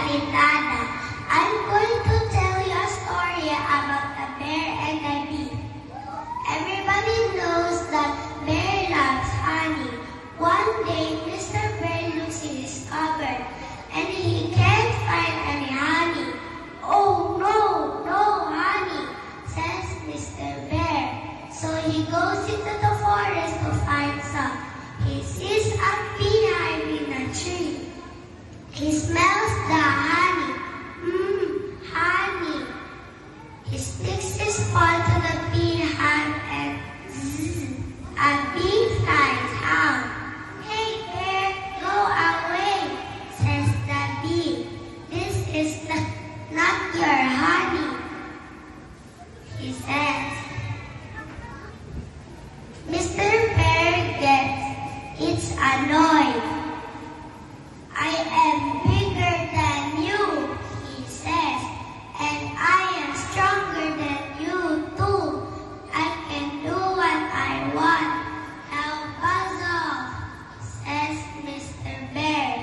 Salinada. I'm going to tell you a story about the bear and the bee. Everybody knows that bear loves honey. One day, Mr. Bear looks in his cupboard and he can't find any honey. Oh no, no honey, says Mr. Bear. So he goes into the forest to find some. He sees a beehive in a tree. He smells the honey. Honey. He sticks his paw to the beehive and zzz, a bee flies out. Hey bear, go away, says the bee. This is not your honey, he says. Mr. Bear gets annoyed. I am bigger than you, he says, and I am stronger than you too. I can do what I want. Now buzz off, says Mr. Bear.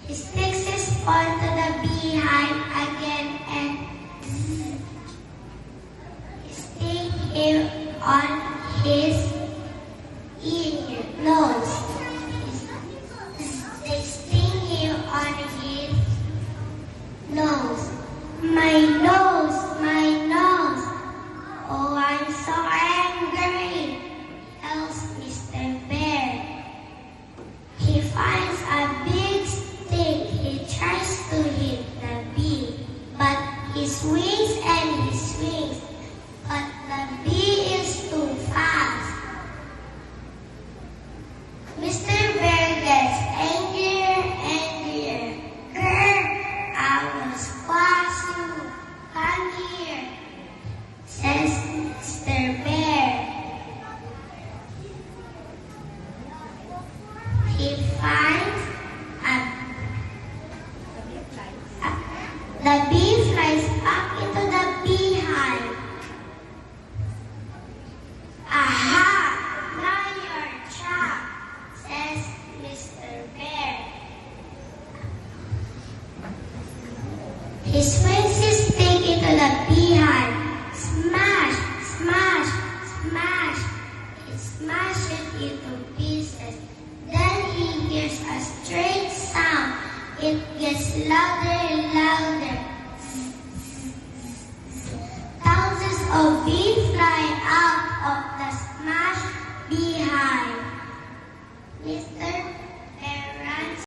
He sticks his paw to the beehive again and zzz, sting him on his nose. They sting him on his nose. My nose, my nose. Oh, I'm so angry, yells Mr. Bear. He finds a big stick. He tries to hit the bee, but he swings and he swings. But the bee is too fast. Mr. Bear gets angrier, angrier. Grr! I will squash you. Come here, says Mr. Bear. He finds the bee flies back into the beehive. Aha! Now you're trapped, says Mr. Bear. He swings his stick into the beehive. Smash, smash, smash. He smashes it into pieces. Then he hears a strange sound. It gets louder and louder.